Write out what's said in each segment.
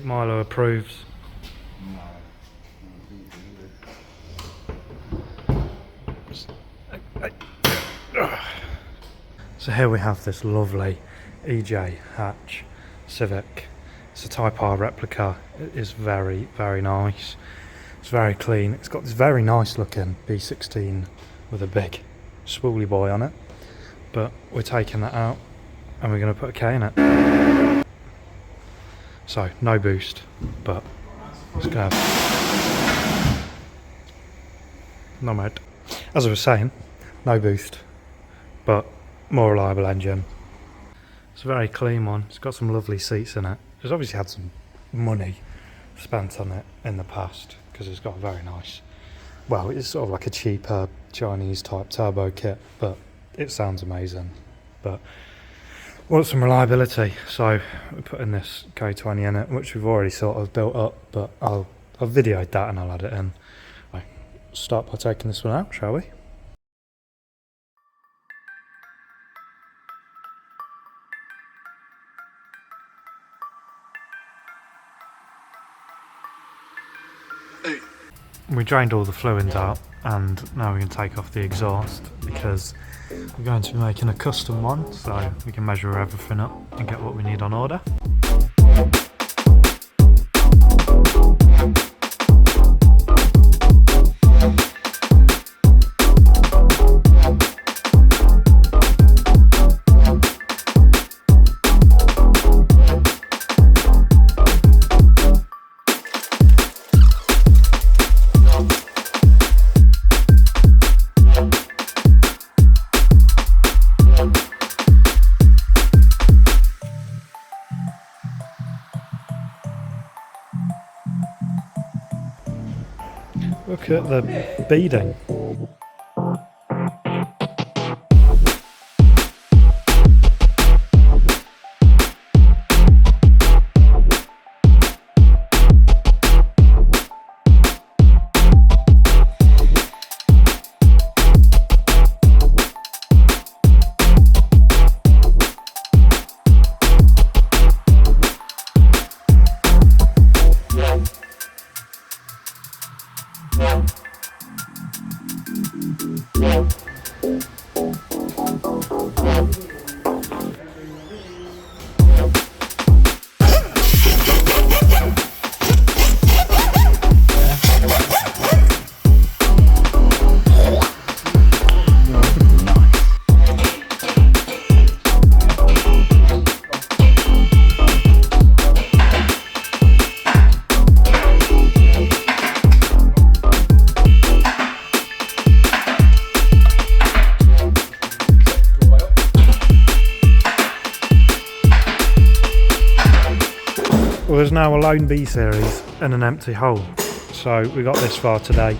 Milo approves. So here we have this lovely EJ Hatch Civic. It's a Type R replica. It is very, very nice. It's very clean. It's got this very nice looking B16 with a big spoolie boy on it. But we're taking that out and we're going to put a K in it. So, no boost, but it's going to have... No mate. As I was saying, no boost, but more reliable engine. It's a very clean one. It's got some lovely seats in it. It's obviously had some money spent on it in the past because it's got a very nice, well, it's sort of like a cheaper Chinese type turbo kit, but it sounds amazing. But want some reliability, so we're putting this K20 in it, which we've already sort of built up, but I've videoed that and I'll add it in. Right, start by taking this one out, shall we? We drained all the fluids out and now we can take off the exhaust because we're going to be making a custom one, so we can measure everything up and get what we need on order. Look at the beading. Well, there's now a lone B series and an empty hole, so we got this far today,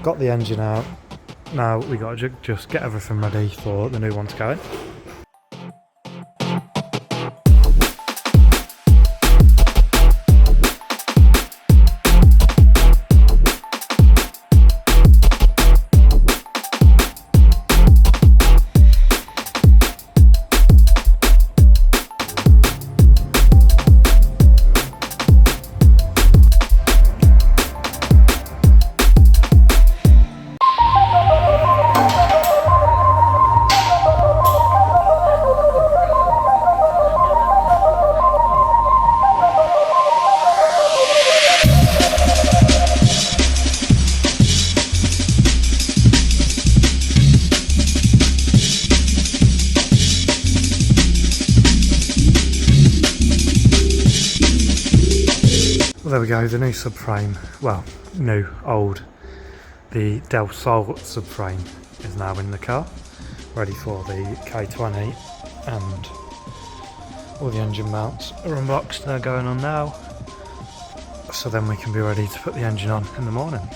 got the engine out, now we got to just get everything ready for the new one to go in. Well, there we go, the new subframe, well, new, old, the Del Sol subframe is now in the car, ready for the K20, and all the engine mounts are unboxed, they're going on now, so then we can be ready to put the engine on in the morning.